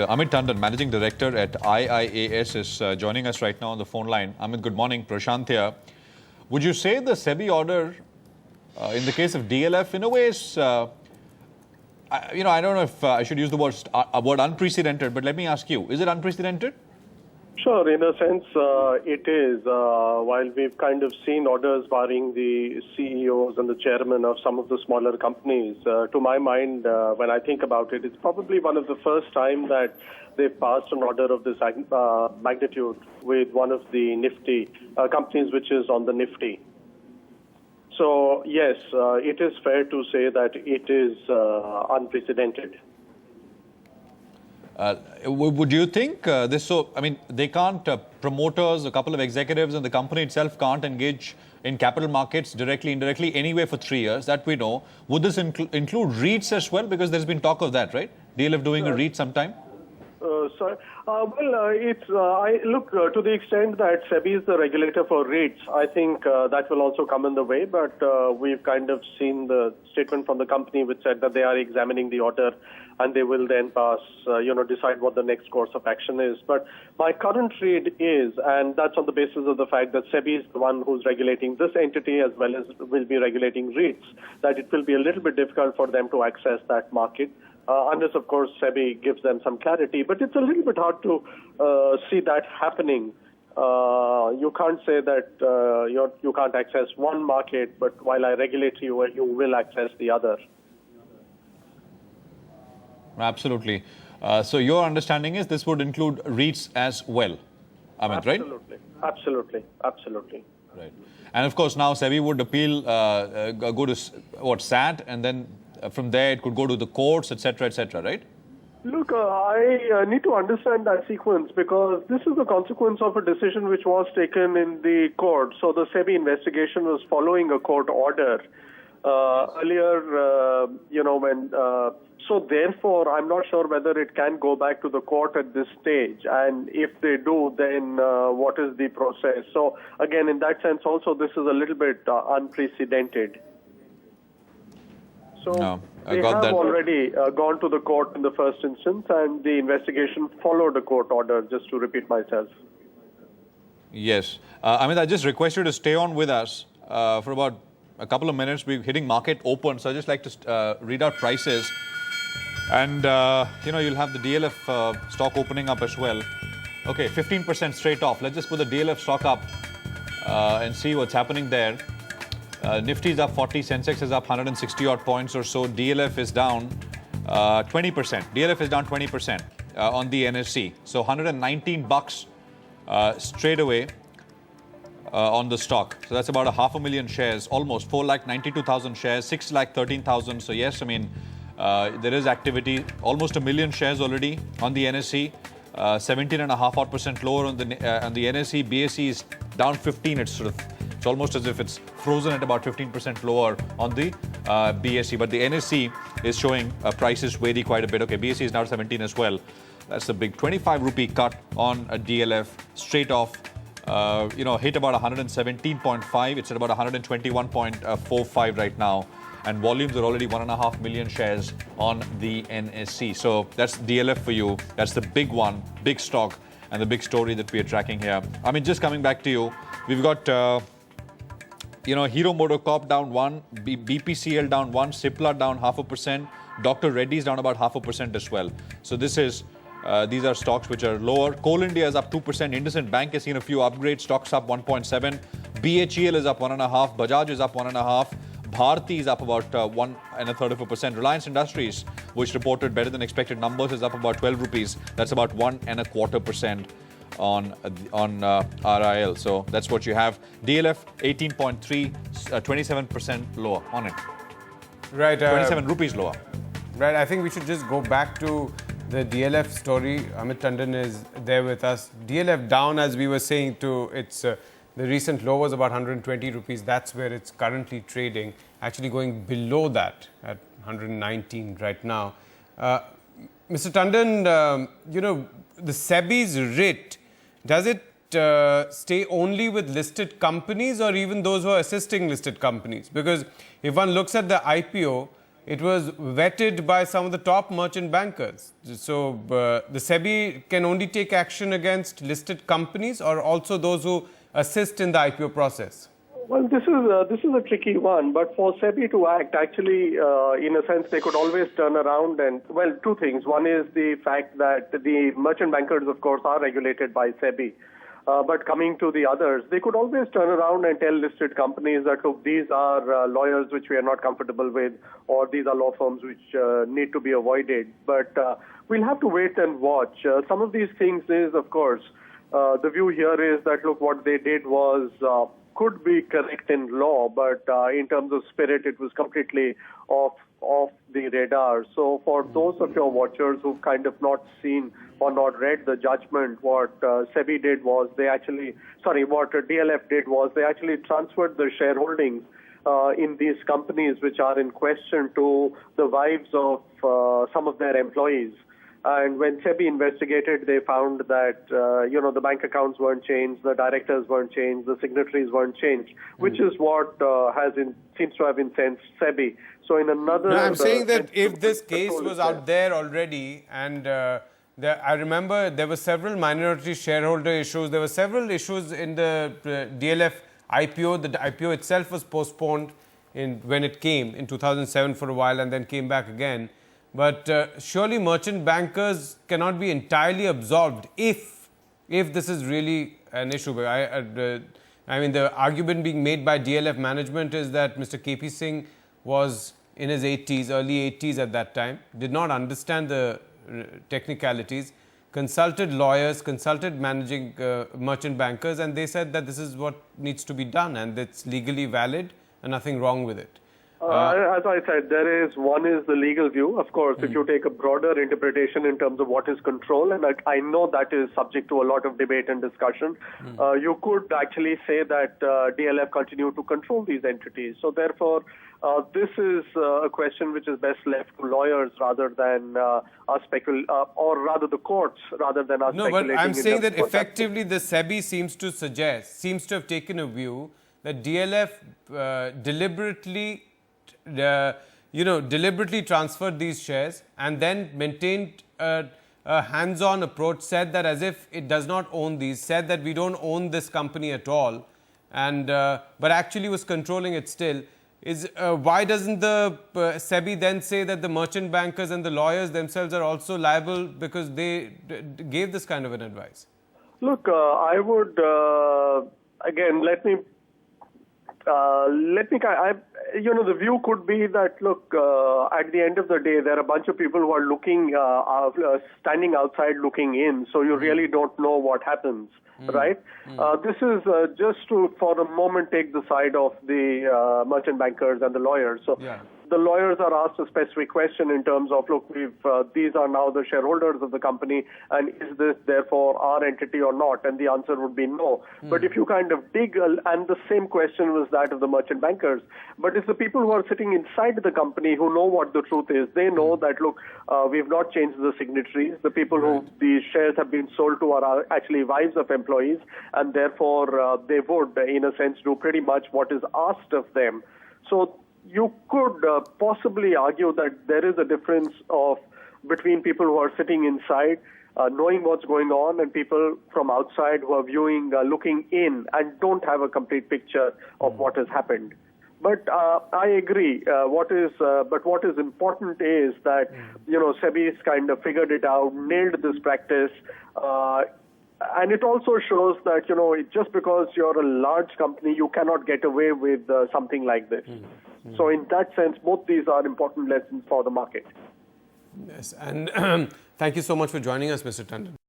Amit Tandon, Managing Director at IIAS, is joining us right now on the phone line. Amit, good morning. Prashant here. Would you say the Sebi order, in the case of DLF, in a way is, I don't know if I should use the word unprecedented, but let me ask you, is it unprecedented? Sure, in a sense, it is. While we've kind of seen orders barring the CEOs and the chairman of some of the smaller companies, to my mind, when I think about it, it's probably one of the first time that they've passed an order of this magnitude with one of the Nifty companies, which is on the Nifty. So, yes, it is fair to say that it is unprecedented. Would you think this? So, I mean, they can't, promoters, a couple of executives, and the company itself can't engage in capital markets directly, indirectly, anyway for 3 years. That we know. Would this include REITs as well? Because there's been talk of that, right? DLF doing a REIT sometime? Look, to the extent that Sebi is the regulator for REITs, I think that will also come in the way. But we've kind of seen the statement from the company which said that they are examining the order and they will then pass, decide what the next course of action is. But my current read is, and that's on the basis of the fact that Sebi is the one who's regulating this entity as well as will be regulating REITs, that it will be a little bit difficult for them to access that market. Unless, of course, Sebi gives them some clarity. But it's a little bit hard to see that happening. You can't say that you can't access one market, but while I regulate you, you will access the other. Absolutely. So your understanding is this would include REITs as well, Amit, right? Absolutely. Right. And of course, now Sebi would appeal, go to SAT, and then from there it could go to the courts, etc., right? Look, I need to understand that sequence because this is the consequence of a decision which was taken in the court. So the Sebi investigation was following a court order. Earlier, so therefore, I'm not sure whether it can go back to the court at this stage. And if they do, then what is the process? So again, in that sense, also, this is a little bit unprecedented. So they have already gone to the court in the first instance, and the investigation followed a court order, just to repeat myself. Yes. I just request you to stay on with us for about a couple of minutes. We're hitting market open, so I'd just like to read out prices. And, you'll have the DLF stock opening up as well. Okay, 15% straight off. Let's just put the DLF stock up and see what's happening there. Nifty is up 40, Sensex is up 160 odd points or so. DLF is down 20%. DLF is down 20% on the NSE. So $119 straight away on the stock. So that's about 500,000 shares, almost 492,000 shares, 613,000. So yes, there is activity. Almost 1 million shares already on the NSE. 17.5% lower on the NSE. BSE is down 15. It's almost as if it's frozen at about 15% lower on the BSE. But the NSE is showing prices vary quite a bit. Okay, BSE is now 17 as well. That's a big 25 rupee cut on a DLF straight off. Hit about 117.5. It's at about 121.45 right now. And volumes are already 1.5 million shares on the NSE. So that's DLF for you. That's the big one, big stock, and the big story that we are tracking here. Just coming back to you, we've got, Hero MotoCorp down 1, BPCL down 1, Cipla down 0.5%, Dr. Reddy's down about 0.5% as well. So these are stocks which are lower. Coal India is up 2%. IndusInd Bank has seen a few upgrades. Stocks up 1.7. BHEL is up 1.5. Bajaj is up 1.5. Bharti is up about 1.33%. Reliance Industries, which reported better than expected numbers, is up about 12 rupees. That's about 1.25% on RIL. So that's what you have. DLF 18.3, 27% lower on it. Right. 27 rupees lower. Right. I think we should just go back to the DLF story. Amit Tandon is there with us. DLF down, as we were saying, to its the recent low was about 120 rupees. That's where it's currently trading. Actually going below that at 119 right now. Mr. Tandon, the SEBI's writ, does it stay only with listed companies or even those who are assisting listed companies? Because if one looks at the IPO, it was vetted by some of the top merchant bankers. So the SEBI can only take action against listed companies or also those who assist in the IPO process? Well, this is a tricky one, but for SEBI to act, actually, in a sense, they could always turn around and, well, two things. One is the fact that the merchant bankers, of course, are regulated by SEBI. But coming to the others, they could always turn around and tell listed companies that, look, these are lawyers which we are not comfortable with, or these are law firms which need to be avoided. But we'll have to wait and watch. Some of these things is, of course, the view here is that, look, what they did was could be correct in law, but in terms of spirit, it was completely off the radar. So for those of your watchers who've kind of not seen or not read the judgment, what SEBI did was what DLF did was they actually transferred the shareholdings in these companies which are in question to the wives of some of their employees. And when SEBI investigated, they found that, the bank accounts weren't changed, the directors weren't changed, the signatories weren't changed, which is what seems to have incensed SEBI. So in another... No, I'm saying that if this case was out there already, and I remember there were several minority shareholder issues, there were several issues in the DLF IPO. The IPO itself was postponed when it came in 2007 for a while and then came back again. But surely merchant bankers cannot be entirely absolved if this is really an issue. I mean, the argument being made by DLF management is that Mr. KP Singh was in his 80s, early 80s at that time, did not understand the technicalities, consulted lawyers, consulted managing merchant bankers, and they said that this is what needs to be done and it's legally valid and nothing wrong with it. As I said, one is the legal view. Of course, if you take a broader interpretation in terms of what is control, and I know that is subject to a lot of debate and discussion, you could actually say that DLF continue to control these entities. So therefore, this is a question which is best left to lawyers rather than us or rather the courts rather than us speculating. No, but I'm saying that effectively the SEBI seems to have taken a view that DLF deliberately transferred these shares and then maintained a hands-on approach, said that as if it does not own these, said that we don't own this company at all, and but actually was controlling it still. Why doesn't the SEBI then say that the merchant bankers and the lawyers themselves are also liable because they gave this kind of an advice? Look, I would again the view could be that, look, at the end of the day, there are a bunch of people who are looking, standing outside looking in, so you really don't know what happens, right? This is just to, for a moment, take the side of the merchant bankers and the lawyers. So the lawyers are asked a specific question in terms of, look, these are now the shareholders of the company, and is this therefore our entity or not? And the answer would be no. But if you kind of dig, and the same question was that of the merchant bankers, but it's the people who are sitting inside the company who know what the truth is. They know that, look, we've not changed the signatories. The people who these shares have been sold to are actually wives of employees, and therefore they would, in a sense, do pretty much what is asked of them. So you could possibly argue that there is a difference between people who are sitting inside, knowing what's going on, and people from outside who are viewing, looking in, and don't have a complete picture of what has happened. But I agree. What is important is that SEBI's kind of figured it out, nailed this practice. And it also shows that, just because you're a large company, you cannot get away with something like this. So in that sense, both these are important lessons for the market. Yes, and thank you so much for joining us, Mr. Tandon.